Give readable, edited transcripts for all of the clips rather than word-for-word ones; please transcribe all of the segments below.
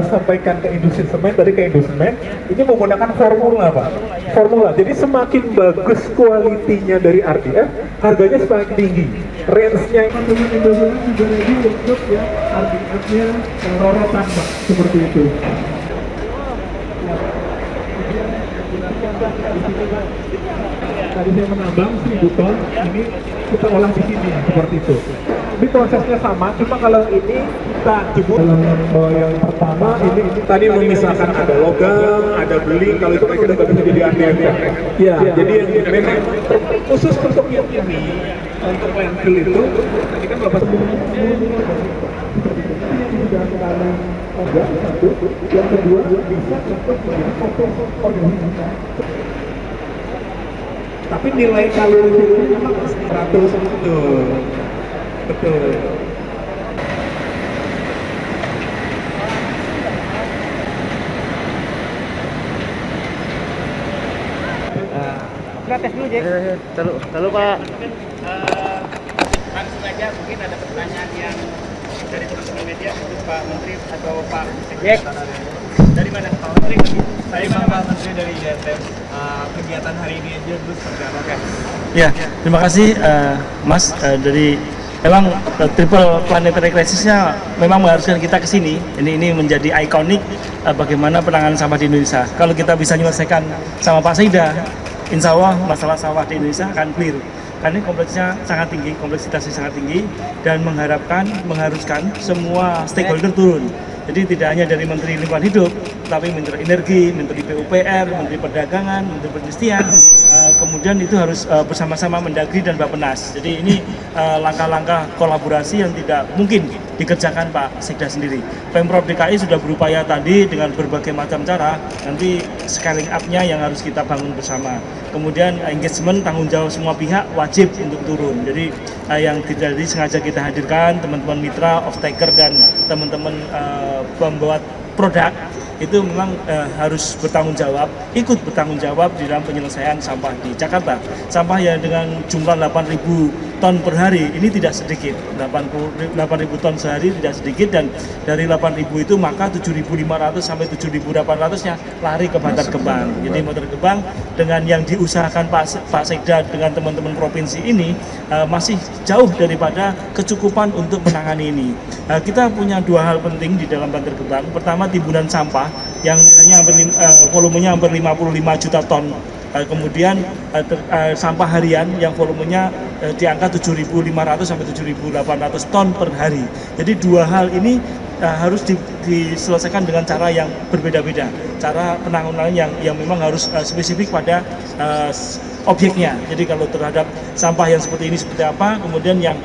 Sampaikan ke industri semen, dari ke industri semen ini menggunakan formula Pak, formula. Jadi semakin bagus kualitinya dari RDF, harganya semakin tinggi, range-nya teman-teman industri juga ready untuk ya RDF-nya rorotan Pak, seperti itu. Tadi saya menambang 1000 ton, ini kita olah di sini seperti itu. Ini prosesnya sama, cuma kalau ini kita jemput dalam yang pertama ini tadi memisahkan ada logam, ada beling, kalau itu kan udah nggak bisa jadi RDF ya. Ya, jadi yang memang khusus untuk yang ini untuk landfill itu, tadi kan bapak yang kedua bisa untuk menjadi kompos organik. Tapi nilai kalori itu memang 100 betul. Betul. Kita tes dulu, Jack. Terlalu Pak. Langsung aja, mungkin ada pertanyaan yang dari teman-teman media untuk Pak Menteri atau Pak Jack. Dari mana Pak Menteri? Saya Pak Menteri dari IDTM. Kegiatan hari ini aja dulu seperti apa? Ya, terima kasih Mas dari memang triple planetary crisis-nya memang mengharuskan kita ke sini. Ini menjadi ikonik bagaimana penanganan sampah di Indonesia. Kalau kita bisa menyelesaikan sama Pak Sekda, insya Allah masalah sampah di Indonesia akan clear. Karena ini kompleksitasnya sangat tinggi dan mengharuskan semua stakeholder turun. Jadi tidak hanya dari Menteri Lingkungan Hidup, tapi Menteri Energi, Menteri PUPR, Menteri Perdagangan, Menteri Perindustrian, kemudian itu harus bersama-sama Mendagri dan Bappenas. Jadi ini langkah-langkah kolaborasi yang tidak mungkin dikerjakan Pak Sekda sendiri. Pemprov DKI sudah berupaya tadi dengan berbagai macam cara, nanti scaling up-nya yang harus kita bangun bersama. Kemudian engagement, tanggung jawab semua pihak wajib untuk turun. Jadi yang tidak sengaja kita hadirkan teman-teman mitra, off-taker dan teman-teman pembuat produk itu memang harus bertanggung jawab, ikut bertanggung jawab di dalam penyelesaian sampah di Jakarta. Sampah yang dengan jumlah 8.000 ton per hari ini tidak sedikit, 8.000 ton sehari tidak sedikit, dan dari 8.000 itu maka 7.500 sampai 7.800-nya lari ke Bantar Gebang. Jadi Bantar Gebang dengan yang diusahakan Pak Sekda dengan teman-teman provinsi ini masih jauh daripada kecukupan untuk menangani ini. Kita punya dua hal penting di dalam Bantar Gebang. Pertama, timbunan sampah yang nilainya volumenya hampir 55 juta ton. Kemudian sampah harian yang volumenya di angka 7.500 sampai 7.800 ton per hari. Jadi dua hal ini harus diselesaikan dengan cara yang berbeda-beda. Cara penanganan yang memang harus spesifik pada objeknya. Jadi kalau terhadap sampah yang seperti ini seperti apa, kemudian yang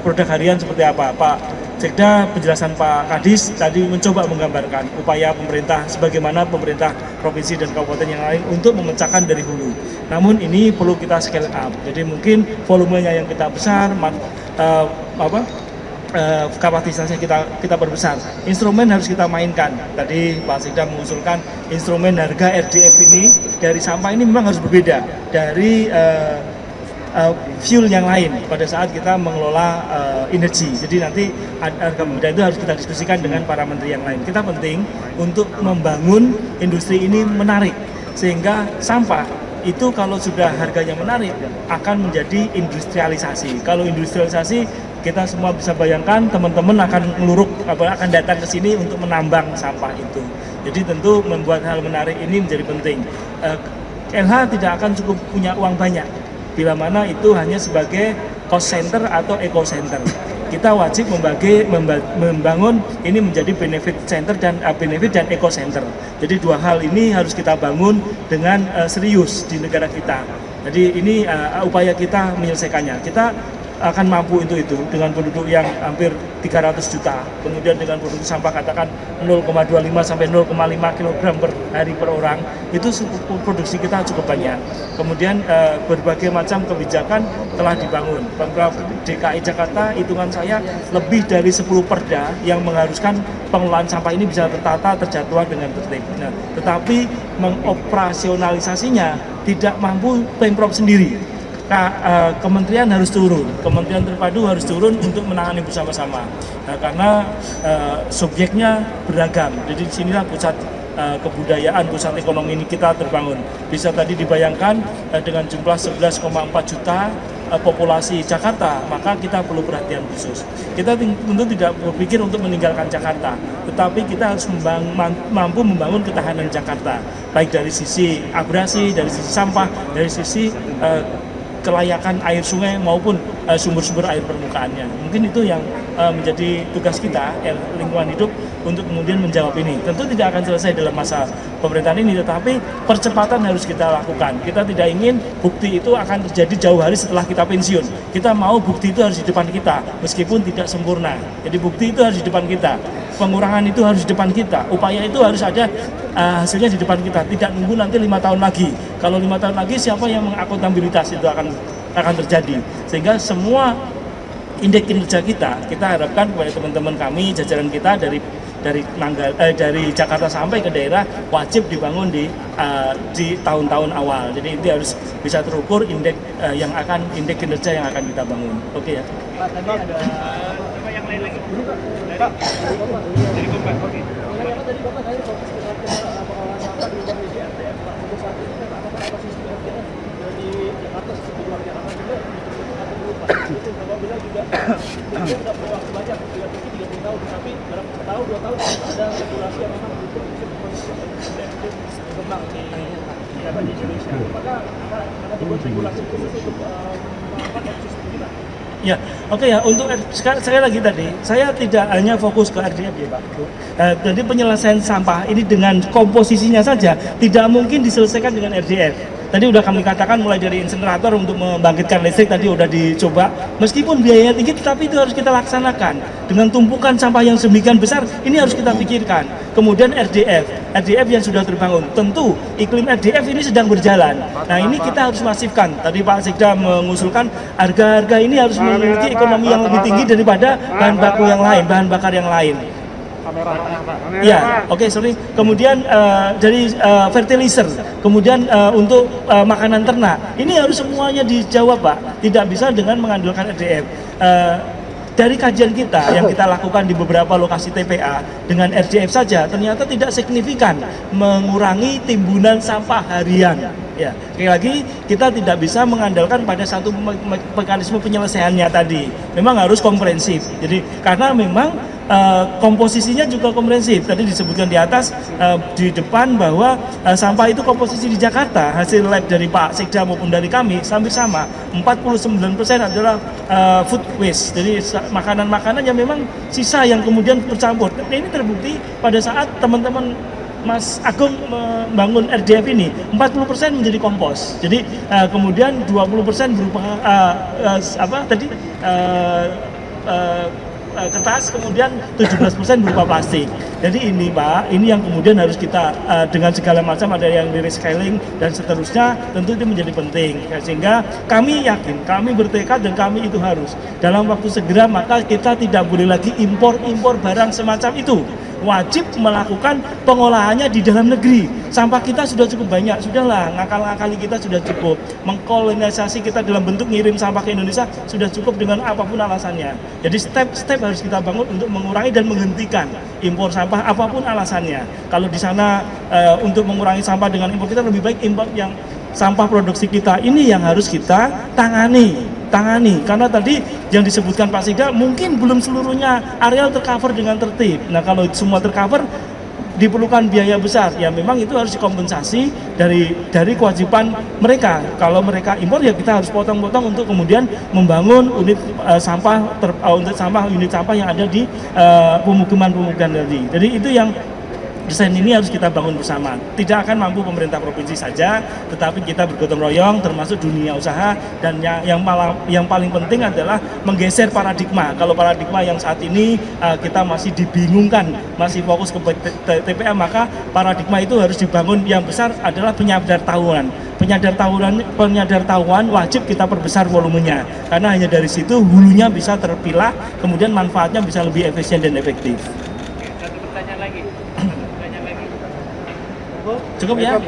produk harian seperti apa. Pak Sekda, penjelasan Pak Kadis tadi mencoba menggambarkan upaya pemerintah sebagaimana pemerintah provinsi dan kabupaten yang lain untuk memecahkan dari hulu. Namun ini perlu kita scale up. Jadi mungkin volumenya yang kita besar, kapasitasnya kita perbesar. Instrumen harus kita mainkan. Tadi Pak Sekda mengusulkan instrumen harga RDF ini dari sampah ini memang harus berbeda dari fuel yang lain pada saat kita mengelola energi. Jadi nanti harga berbeda itu harus kita diskusikan dengan para menteri yang lain. Kita penting untuk membangun industri ini menarik sehingga sampah itu kalau sudah harganya menarik akan menjadi industrialisasi. Kalau industrialisasi kita semua bisa bayangkan teman-teman akan akan datang ke sini untuk menambang sampah itu. Jadi tentu membuat hal menarik ini menjadi penting. LH tidak akan cukup punya uang banyak bila mana itu hanya sebagai cost center atau eco center. Kita wajib membangun ini menjadi benefit center dan benefit dan eco center. Jadi dua hal ini harus kita bangun dengan serius di negara kita. Jadi ini upaya kita menyelesaikannya. Kita akan mampu itu dengan penduduk yang hampir 300 juta. Kemudian dengan produksi sampah katakan 0,25 sampai 0,5 kg per hari per orang, itu produksi kita cukup banyak. Kemudian berbagai macam kebijakan telah dibangun. Pemprov DKI Jakarta, hitungan saya lebih dari 10 perda yang mengharuskan pengelolaan sampah ini bisa tertata, terjadwal dengan tertib. Nah, tetapi mengoperasionalisasinya tidak mampu Pemprov sendiri. kementerian harus turun, kementerian terpadu harus turun untuk menangani bersama-sama. Karena subjeknya beragam. Jadi disinilah pusat kebudayaan, pusat ekonomi ini kita terbangun. Bisa tadi dibayangkan dengan jumlah 11,4 juta populasi Jakarta, maka kita perlu perhatian khusus. Kita tentu tidak berpikir untuk meninggalkan Jakarta, tetapi kita harus mampu membangun ketahanan Jakarta, baik dari sisi abrasi, dari sisi sampah, dari sisi kelayakan air sungai maupun sumber-sumber air permukaannya. Mungkin itu yang menjadi tugas kita, lingkungan hidup, untuk kemudian menjawab ini. Tentu tidak akan selesai dalam masa pemerintahan ini, tetapi percepatan harus kita lakukan. Kita tidak ingin bukti itu akan terjadi jauh hari setelah kita pensiun. Kita mau bukti itu harus di depan kita, meskipun tidak sempurna. Jadi bukti itu harus di depan kita. Pengurangan itu harus di depan kita. Upaya itu harus ada hasilnya di depan kita. Tidak nunggu nanti 5 tahun lagi. Kalau 5 tahun lagi siapa yang mengakuntabilitas itu akan terjadi. Sehingga semua indeks kinerja kita harapkan kepada teman-teman kami, jajaran kita dari Jakarta sampai ke daerah wajib dibangun di tahun-tahun awal. Jadi itu harus bisa terukur indeks kinerja yang akan kita bangun. Oke ya. Pak, tadi ada Coba yang lain lagi. Dari Kompas. Oke. Ya, oke ya. Untuk sekali lagi tadi, saya tidak hanya fokus ke RDF ya Pak. Jadi penyelesaian sampah ini dengan komposisinya saja tidak mungkin diselesaikan dengan RDF. Tadi udah kami katakan mulai dari insenerator untuk membangkitkan listrik tadi udah dicoba. Meskipun biayanya tinggi, tetapi itu harus kita laksanakan. Dengan tumpukan sampah yang sedemikian besar, ini harus kita pikirkan. Kemudian RDF yang sudah terbangun. Tentu iklim RDF ini sedang berjalan. Nah ini kita harus masifkan. Tadi Pak Sekda mengusulkan harga-harga ini harus memiliki ekonomi yang lebih tinggi daripada bahan baku yang lain, bahan bakar yang lain. Ya, oke, sorry. Kemudian dari fertilizer, kemudian untuk makanan ternak, ini harus semuanya dijawab, Pak. Tidak bisa dengan mengandalkan RDF. Dari kajian kita yang kita lakukan di beberapa lokasi TPA dengan RDF saja ternyata tidak signifikan mengurangi timbunan sampah harian. Ya, sekali lagi kita tidak bisa mengandalkan pada satu mekanisme penyelesaiannya tadi. Memang harus komprehensif. Jadi karena memang komposisinya juga komprehensif. Tadi disebutkan di atas di depan bahwa sampah itu komposisi di Jakarta hasil lab dari Pak Sekda maupun dari kami hampir sama. 49% adalah food waste. Jadi makanan-makanan yang memang sisa yang kemudian bercampur. Nah, ini terbukti pada saat teman-teman Mas Agung membangun RDF ini 40% menjadi kompos. Jadi kemudian 20% berupa kertas, kemudian 17% berupa plastik. Jadi ini Pak, ini yang kemudian harus kita dengan segala macam, ada yang di recycling dan seterusnya, tentu itu menjadi penting. Sehingga kami yakin, kami bertekad dan kami itu harus dalam waktu segera, maka kita tidak boleh lagi impor barang semacam itu. Wajib melakukan pengolahannya di dalam negeri. Sampah kita sudah cukup banyak, sudahlah ngakal-ngakali kita sudah cukup. Mengkolonisasi kita dalam bentuk ngirim sampah ke Indonesia sudah cukup dengan apapun alasannya. Jadi step-step harus kita bangun untuk mengurangi dan menghentikan impor sampah apapun alasannya. Kalau di sana untuk mengurangi sampah dengan impor, kita lebih baik impor yang sampah produksi kita ini yang harus kita tangani, karena tadi yang disebutkan Pak Sekda mungkin belum seluruhnya areal tercover dengan tertib. Nah kalau semua tercover diperlukan biaya besar, ya memang itu harus dikompensasi dari kewajiban mereka. Kalau mereka impor ya kita harus potong-potong untuk kemudian membangun unit unit sampah yang ada di pemukiman tadi. Jadi itu yang desain ini harus kita bangun bersama. Tidak akan mampu pemerintah provinsi saja, tetapi kita bergotong royong termasuk dunia usaha, dan yang paling penting adalah menggeser paradigma. Kalau paradigma yang saat ini kita masih dibingungkan, masih fokus ke TPA, maka paradigma itu harus dibangun. Yang besar adalah penyadartahuan. Penyadartahuan wajib kita perbesar volumenya, karena hanya dari situ hulunya bisa terpilah, kemudian manfaatnya bisa lebih efisien dan efektif. Satu pertanyaan lagi. Cukup ya?